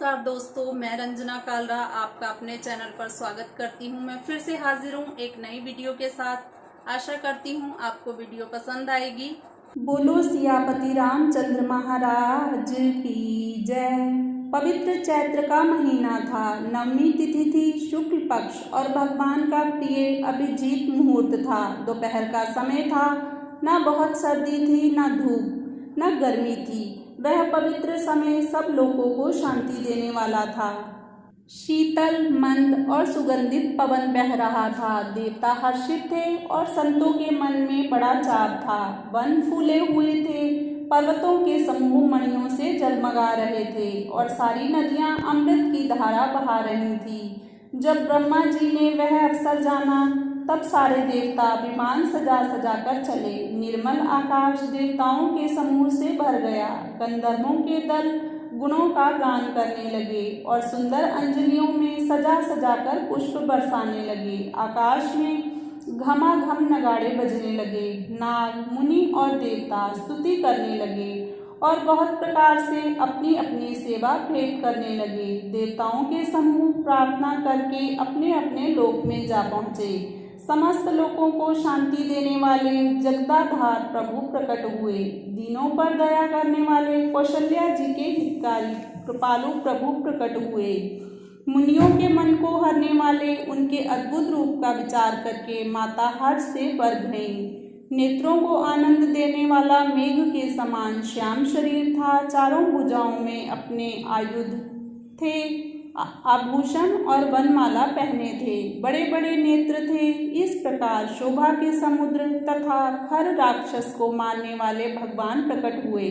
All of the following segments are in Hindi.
नमस्कार दोस्तों, मैं रंजना कालरा आपका अपने चैनल पर स्वागत करती हूं। मैं फिर से हाजिर हूं एक नई वीडियो के साथ। आशा करती हूं आपको वीडियो पसंद आएगी। बोलो सियापति रामचंद्र महाराज की जय। पवित्र चैत्र का महीना था। नवमी तिथि थी, शुक्ल पक्ष और भगवान का प्रिय अभिजीत मुहूर्त था। दोपहर का समय था। न बहुत सर्दी थी, न धूप, न गर्मी थी। वह पवित्र समय सब लोगों को शांति देने वाला था। शीतल, मंद और सुगंधित पवन बह रहा था। देवता हर्षित थे और संतों के मन में बड़ा चाव था। वन फूले हुए थे, पर्वतों के समूह मणियों से जगमगा रहे थे और सारी नदियां अमृत की धारा बहा रही थी। जब ब्रह्मा जी ने वह अवसर जाना, तब सारे देवता विमान सजा सजा कर चले। निर्मल आकाश देवताओं के समूह से भर गया। गंधर्वों के दल गुणों का गान करने लगे और सुंदर अंजलियों में सजा सजा कर पुष्प बरसाने लगे। आकाश में घमाघम नगाड़े बजने लगे। नाग, मुनि और देवता स्तुति करने लगे और बहुत प्रकार से अपनी अपनी सेवा भेंट करने लगे। देवताओं के समूह प्रार्थना करके अपने अपने लोक में जा पहुँचे। समस्त लोगों को शांति देने वाले जगदाधार प्रभु प्रकट हुए। दीनों पर दया करने वाले कौशल्या जी के हितकारी कृपालु प्रभु प्रकट हुए। मुनियों के मन को हरने वाले उनके अद्भुत रूप का विचार करके माता हर्ष से भर गईं। नेत्रों को आनंद देने वाला मेघ के समान श्याम शरीर था। चारों भुजाओं में अपने आयुध थे, आभूषण और वनमाला पहने थे। बड़े बड़े नेत्र थे। इस प्रकार शोभा के समुद्र तथा खर राक्षस को मारने वाले भगवान प्रकट हुए।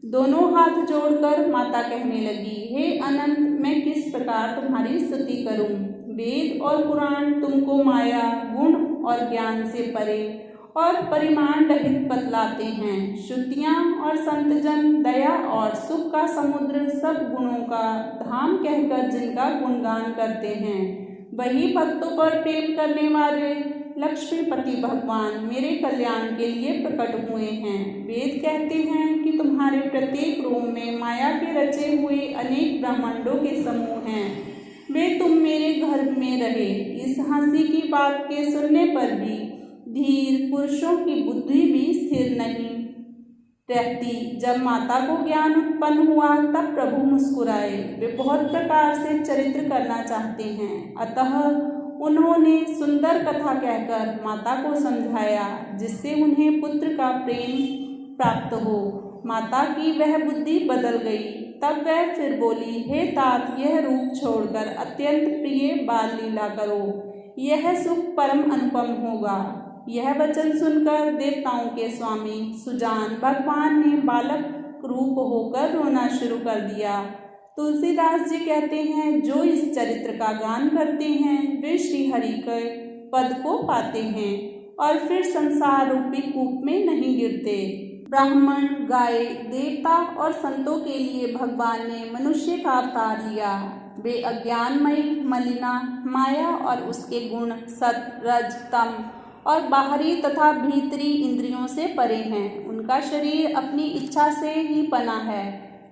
दोनों हाथ जोड़कर माता कहने लगी, हे अनंत, मैं किस प्रकार तुम्हारी स्तुति करूं। वेद और पुराण तुमको माया, गुण और ज्ञान से परे और परिमाण रहित बतलाते हैं। श्रुतियाँ और संतजन दया और सुख का समुद्र, सब गुणों का धाम कहकर जिनका गुणगान करते हैं, वही भक्तों पर प्रेम करने वाले लक्ष्मीपति भगवान मेरे कल्याण के लिए प्रकट हुए हैं। वेद कहते हैं कि तुम्हारे प्रत्येक रोम में माया के रचे हुए अनेक ब्रह्मांडों के समूह हैं। वे तुम मेरे घर में रहे। इस हंसी की बात के सुनने पर भी धीर पुरुषों की बुद्धि भी स्थिर नहीं रहती। जब माता को ज्ञान उत्पन्न हुआ, तब प्रभु मुस्कुराए। वे बहुत प्रकार से चरित्र करना चाहते हैं, अतः उन्होंने सुंदर कथा कहकर माता को समझाया, जिससे उन्हें पुत्र का प्रेम प्राप्त हो। माता की वह बुद्धि बदल गई। तब वह फिर बोली, हे तात, यह रूप छोड़कर अत्यंत प्रिय बाल लीला करो। यह सुख परम अनुपम होगा। यह वचन सुनकर देवताओं के स्वामी सुजान भगवान ने बालक रूप होकर रोना शुरू कर दिया। तुलसीदास जी कहते हैं, जो इस चरित्र का गान करते हैं, वे श्री हरि के पद को पाते हैं और फिर संसार रूपी कूप में नहीं गिरते। ब्राह्मण, गाय, देवता और संतों के लिए भगवान ने मनुष्य का अवतार लिया। वे अज्ञानमयी मलिना माया और उसके गुण सत, रज, तम और बाहरी तथा भीतरी इंद्रियों से परे हैं। उनका शरीर अपनी इच्छा से ही बना है,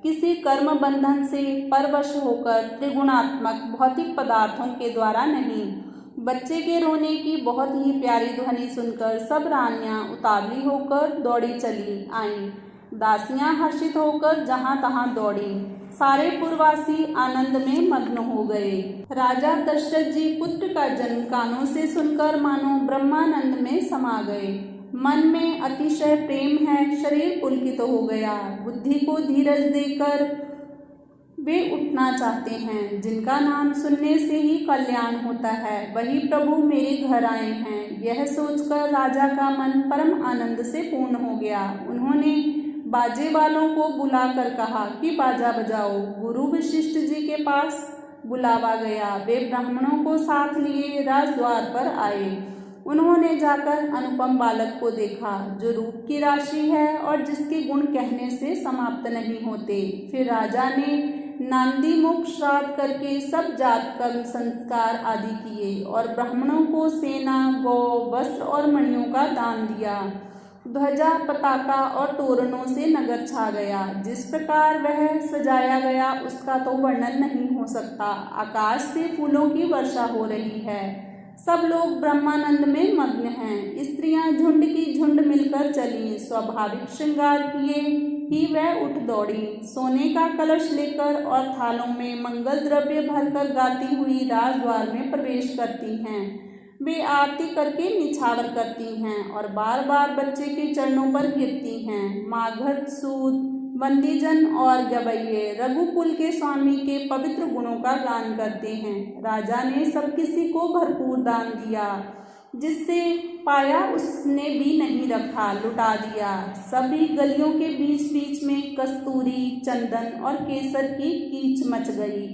किसी कर्म बंधन से परवश होकर त्रिगुणात्मक भौतिक पदार्थों के द्वारा नहीं। बच्चे के रोने की बहुत ही प्यारी ध्वनि सुनकर सब रानियां उतावली होकर दौड़ी चली आईं। दासियां हर्षित होकर जहां तहां दौड़ी। सारे पुरवासी आनंद में मग्न हो गए। राजा दशरथ जी पुत्र का जन्म कानों से सुनकर मानो ब्रह्मानंद में समा गए। मन में अतिशय प्रेम है, शरीर पुलकित हो गया। बुद्धि को धीरज देकर वे उठना चाहते हैं। जिनका नाम सुनने से ही कल्याण होता है, वही प्रभु मेरे घर आए हैं। यह सोचकर राजा का मन परम आनंद से पूर्ण हो गया। उन्होंने बाजे वालों को बुलाकर कहा कि बाजा बजाओ। गुरु वशिष्ठ जी के पास बुलावा गया। वे ब्राह्मणों को साथ लिए राजद्वार पर आए। उन्होंने जाकर अनुपम बालक को देखा, जो रूप की राशि है और जिसके गुण कहने से समाप्त नहीं होते। फिर राजा ने नांदी मुख श्राद्ध करके सब जात कर्म संस्कार आदि किए और ब्राह्मणों को सेना, गौ, वस्त्र और मणियों का दान दिया। ध्वजा, पताका और तोरणों से नगर छा गया। जिस प्रकार वह सजाया गया उसका तो वर्णन नहीं हो सकता। आकाश से फूलों की वर्षा हो रही है। सब लोग ब्रह्मानंद में मग्न हैं। स्त्रियां झुंड की झुंड मिलकर चलीं। स्वाभाविक श्रृंगार किए ही वह उठ दौड़ी। सोने का कलश लेकर और थालों में मंगल द्रव्य भरकर गाती हुई राजद्वार में प्रवेश करती हैं। वे आरती करके निछावर करती हैं और बार बार बच्चे के चरणों पर गिरती हैं। मागध, सूत, बंदीजन और गवैये रघुकुल के स्वामी के पवित्र गुणों का गान करते हैं। राजा ने सब किसी को भरपूर दान दिया। जिससे पाया उसने भी नहीं रखा, लुटा दिया। सभी गलियों के बीच बीच में कस्तूरी, चंदन और केसर की कीच मच गई।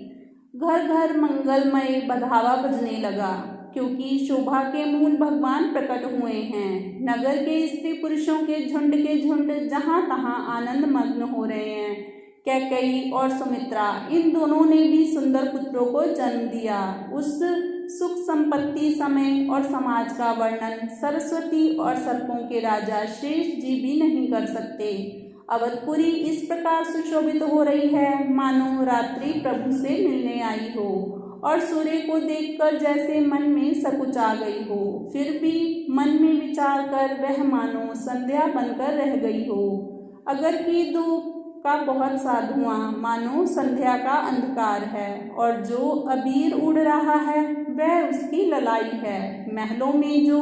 घर घर मंगलमय बधावा बजने लगा, क्योंकि शोभा के मूल भगवान प्रकट हुए हैं। नगर के स्त्री पुरुषों के झुंड जहाँ तहाँ आनंद मग्न हो रहे हैं। कैकेयी और सुमित्रा, इन दोनों ने भी सुंदर पुत्रों को जन्म दिया। उस सुख संपत्ति, समय और समाज का वर्णन सरस्वती और सर्पों के राजा शेष जी भी नहीं कर सकते। अवधपुरी इस प्रकार सुशोभित हो रही है मानो रात्रि प्रभु से मिलने आई हो और सूर्य को देखकर जैसे मन में सकुच आ गई हो। फिर भी मन में विचार कर वह मानो संध्या बनकर रह गई हो। अगर की धूप का बहुत सा धुआं मानो संध्या का अंधकार है, और जो अबीर उड़ रहा है वह उसकी ललाई है। महलों में जो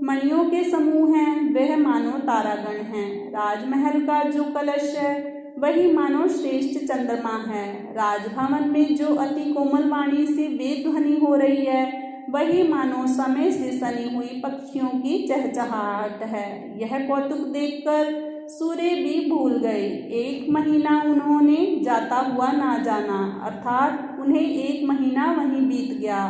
मणियों के समूह हैं वह मानो तारागण हैं। राजमहल का जो कलश है वही मानो श्रेष्ठ चंद्रमा है। राजभवन में जो अति कोमल वाणी से वेद ध्वनि हो रही है वही मानो समय से सनी हुई पक्षियों की चहचहाहट है। यह कौतुक देखकर सूर्य भी भूल गए। 1 महीना उन्होंने जाता हुआ ना जाना, अर्थात उन्हें 1 महीना वहीं बीत गया।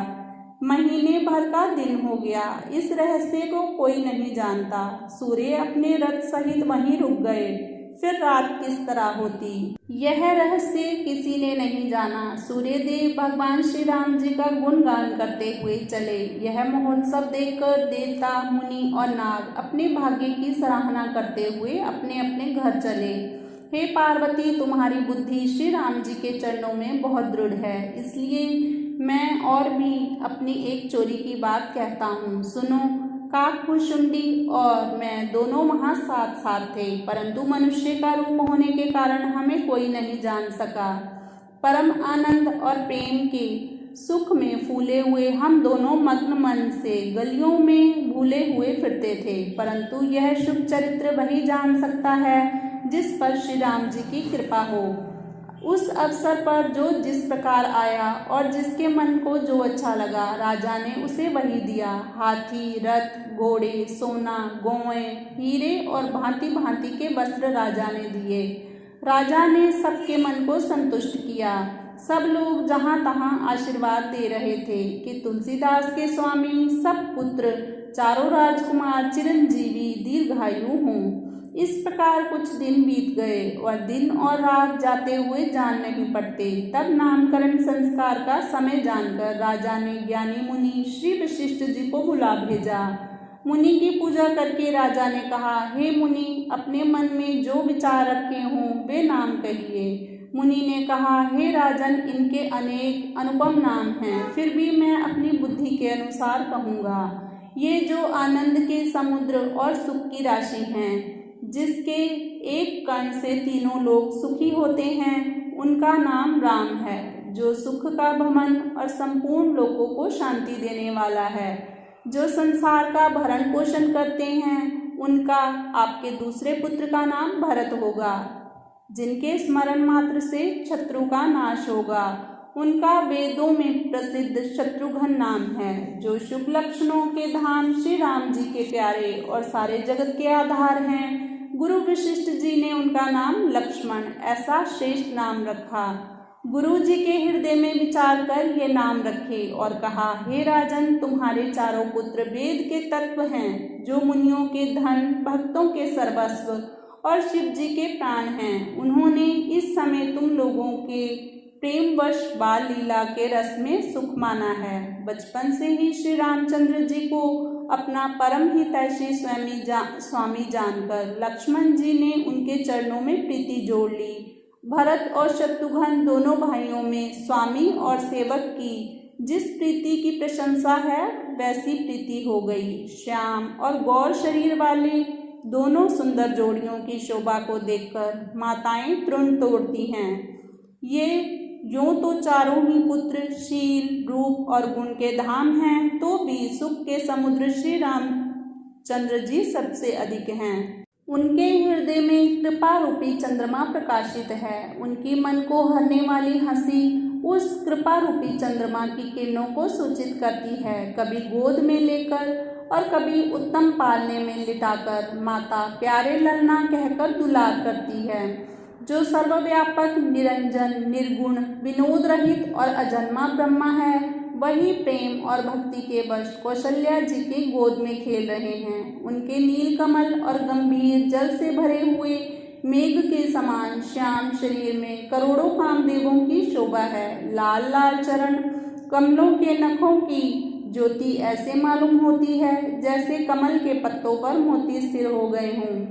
महीने भर का दिन हो गया। इस रहस्य को कोई नहीं जानता। सूर्य अपने रथ सहित वहीं रुक गए। फिर रात किस तरह होती, यह रहस्य किसी ने नहीं जाना। सूर्यदेव भगवान श्री राम जी का गुणगान करते हुए चले। यह महोत्सव देखकर देवता, मुनि और नाग अपने भाग्य की सराहना करते हुए अपने अपने घर चले। हे पार्वती, तुम्हारी बुद्धि श्री राम जी के चरणों में बहुत दृढ़ है, इसलिए मैं और भी अपनी एक चोरी की बात कहता हूँ, सुनो। काकभुशुंडी और मैं दोनों वहाँ साथ साथ थे, परंतु मनुष्य का रूप होने के कारण हमें कोई नहीं जान सका। परम आनंद और प्रेम के सुख में फूले हुए हम दोनों मग्न मन से गलियों में भूले हुए फिरते थे, परंतु यह शुभ चरित्र वही जान सकता है जिस पर श्री राम जी की कृपा हो। उस अवसर पर जो जिस प्रकार आया और जिसके मन को जो अच्छा लगा, राजा ने उसे वही दिया। हाथी, रथ, घोड़े, सोना, गौएं, हीरे और भांति भांति के वस्त्र राजा ने दिए। राजा ने सबके मन को संतुष्ट किया। सब लोग जहाँ तहाँ आशीर्वाद दे रहे थे कि तुलसीदास के स्वामी सब पुत्र, चारों राजकुमार चिरंजीवी दीर्घायु हों। इस प्रकार कुछ दिन बीत गए और दिन और रात जाते हुए जान नहीं पड़ते। तब नामकरण संस्कार का समय जानकर राजा ने ज्ञानी मुनि श्री वशिष्ठ जी को बुला भेजा। मुनि की पूजा करके राजा ने कहा, हे मुनि, अपने मन में जो विचार रखे हों वे नाम कहिए। मुनि ने कहा, हे राजन, इनके अनेक अनुपम नाम हैं, फिर भी मैं अपनी बुद्धि के अनुसार कहूँगा। ये जो आनंद के समुद्र और सुख की राशि हैं, जिसके एक कण से तीनों लोग सुखी होते हैं, उनका नाम राम है। जो सुख का भमन और संपूर्ण लोगों को शांति देने वाला है, जो संसार का भरण पोषण करते हैं, उनका आपके दूसरे पुत्र का नाम भरत होगा। जिनके स्मरण मात्र से शत्रु का नाश होगा, उनका वेदों में प्रसिद्ध शत्रुघ्न नाम है। जो शुभ लक्षणों के धाम श्री राम जी के प्यारे और सारे जगत के आधार हैं, गुरु वशिष्ठ जी ने उनका नाम लक्ष्मण ऐसा श्रेष्ठ नाम रखा। गुरु जी के हृदय में विचार कर ये नाम रखे और कहा, हे राजन, तुम्हारे चारों पुत्र वेद के तत्व हैं, जो मुनियों के धन, भक्तों के सर्वस्व और शिव जी के प्राण हैं। उन्होंने इस समय तुम लोगों के प्रेमवश बाल लीला के रस में सुख माना है। बचपन से ही श्री रामचंद्र जी को अपना परम हितैषी स्वामी जानकर लक्ष्मण जी ने उनके चरणों में प्रीति जोड़ ली। भरत और शत्रुघ्न दोनों भाइयों में स्वामी और सेवक की जिस प्रीति की प्रशंसा है वैसी प्रीति हो गई। श्याम और गौर शरीर वाले दोनों सुंदर जोड़ियों की शोभा को देखकर माताएं तृण तोड़ती हैं। ये यूं तो चारों ही पुत्र शील, रूप और गुण के धाम हैं, तो भी सुख के समुद्र श्री रामचंद्र जी सबसे अधिक हैं। उनके हृदय में कृपा रूपी चंद्रमा प्रकाशित है। उनकी मन को हरने वाली हंसी उस कृपा रूपी चंद्रमा की किरणों को सूचित करती है। कभी गोद में लेकर और कभी उत्तम पालने में लिटाकर माता प्यारे ललना कहकर दुलार करती है। जो सर्वव्यापक, निरंजन, निर्गुण, विनोद रहित और अजन्मा ब्रह्मा है, वही प्रेम और भक्ति के वश कौशल्या जी के गोद में खेल रहे हैं। उनके नीलकमल और गंभीर जल से भरे हुए मेघ के समान श्याम शरीर में करोड़ों कामदेवों की शोभा है। लाल लाल चरण कमलों के नखों की ज्योति ऐसे मालूम होती है जैसे कमल के पत्तों पर मोती स्थिर हो गए हों।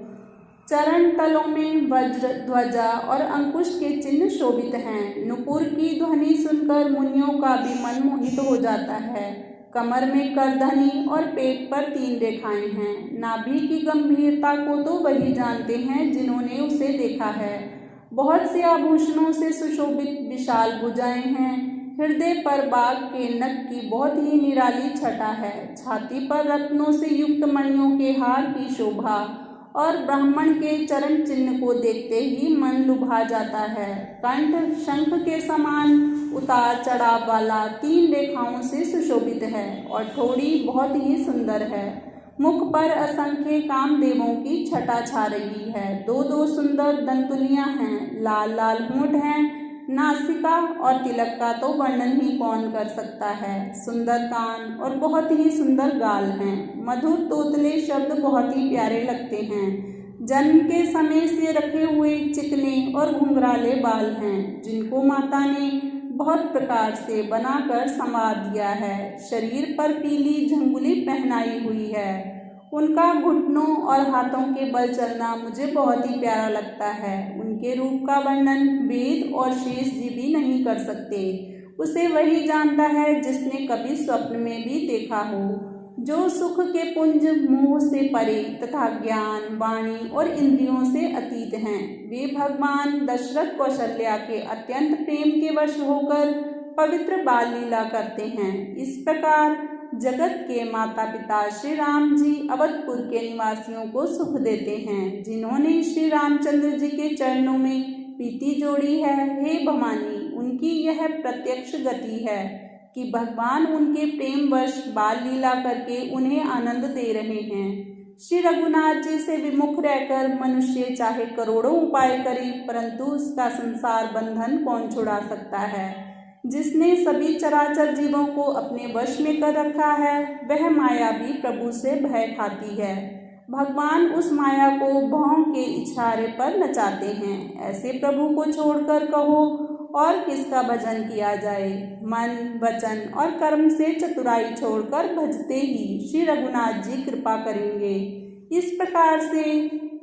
चरण तलों में वज्र, ध्वजा और अंकुश के चिन्ह शोभित हैं। नुपुर की ध्वनि सुनकर मुनियों का भी मन मोहित हो जाता है। कमर में करधनी और पेट पर 3 रेखाएं हैं। नाभि की गंभीरता को तो वही जानते हैं जिन्होंने उसे देखा है। बहुत से आभूषणों से सुशोभित विशाल भुजाएं हैं। हृदय पर बाघ के नख की बहुत ही निराली छटा है। छाती पर रत्नों से युक्त मणियों के हार की शोभा और ब्राह्मण के चरण चिन्ह को देखते ही मन लुभा जाता है। कंठ शंख के समान उतार चढ़ाव वाला 3 रेखाओं से सुशोभित है और ठोड़ी बहुत ही सुंदर है। मुख पर असंख्य कामदेवों की छटा छा रही है। 2-2 सुंदर दंतुलियां हैं। लाल लाल होंठ हैं। नासिका और तिलक का तो वर्णन ही कौन कर सकता है। सुंदर कान और बहुत ही सुंदर गाल हैं। मधुर तोतले शब्द बहुत ही प्यारे लगते हैं। जन्म के समय से रखे हुए चिकने और घुंघराले बाल हैं, जिनको माता ने बहुत प्रकार से बनाकर संवार दिया है। शरीर पर पीली झंगुली पहनाई हुई है। उनका घुटनों और हाथों के बल चलना मुझे बहुत ही प्यारा लगता है। उनके रूप का वर्णन वेद और शेष जी भी नहीं कर सकते। उसे वही जानता है जिसने कभी स्वप्न में भी देखा हो। जो सुख के पुंज मोह से परे तथा ज्ञान, वाणी और इंद्रियों से अतीत हैं, वे भगवान दशरथ कौशल्या के अत्यंत प्रेम के वश होकर पवित्र बाल लीला करते हैं। इस प्रकार जगत के माता पिता श्री राम जी अवधपुर के निवासियों को सुख देते हैं, जिन्होंने श्री रामचंद्र जी के चरणों में प्रीति जोड़ी है। हे भवानी, उनकी यह प्रत्यक्ष गति है कि भगवान उनके प्रेम वश बाल लीला करके उन्हें आनंद दे रहे हैं। श्री रघुनाथ जी से विमुख रहकर मनुष्य चाहे करोड़ों उपाय करे, परंतु उसका संसार बंधन कौन छुड़ा सकता है। जिसने सभी चराचर जीवों को अपने वश में कर रखा है, वह माया भी प्रभु से भय खाती है। भगवान उस माया को भौं के इशारे पर नचाते हैं। ऐसे प्रभु को छोड़कर कहो और किसका भजन किया जाए। मन, वचन और कर्म से चतुराई छोड़कर भजते ही श्री रघुनाथ जी कृपा करेंगे। इस प्रकार से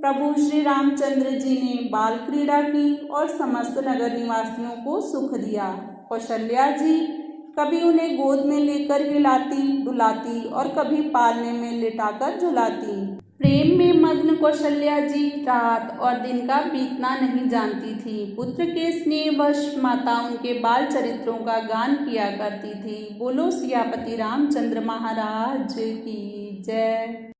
प्रभु श्री रामचंद्र जी ने बाल क्रीड़ा की और समस्त नगर निवासियों को सुख दिया। कौशल्या जी कभी उन्हें गोद में लेकर हिलाती डुलाती और कभी पालने में लिटाकर झुलाती। प्रेम में मग्न कौशल्या जी रात और दिन का बीतना नहीं जानती थी। पुत्र के स्नेहवश माता उनके बाल चरित्रों का गान किया करती थी। बोलो सियापति रामचंद्र महाराज की जय।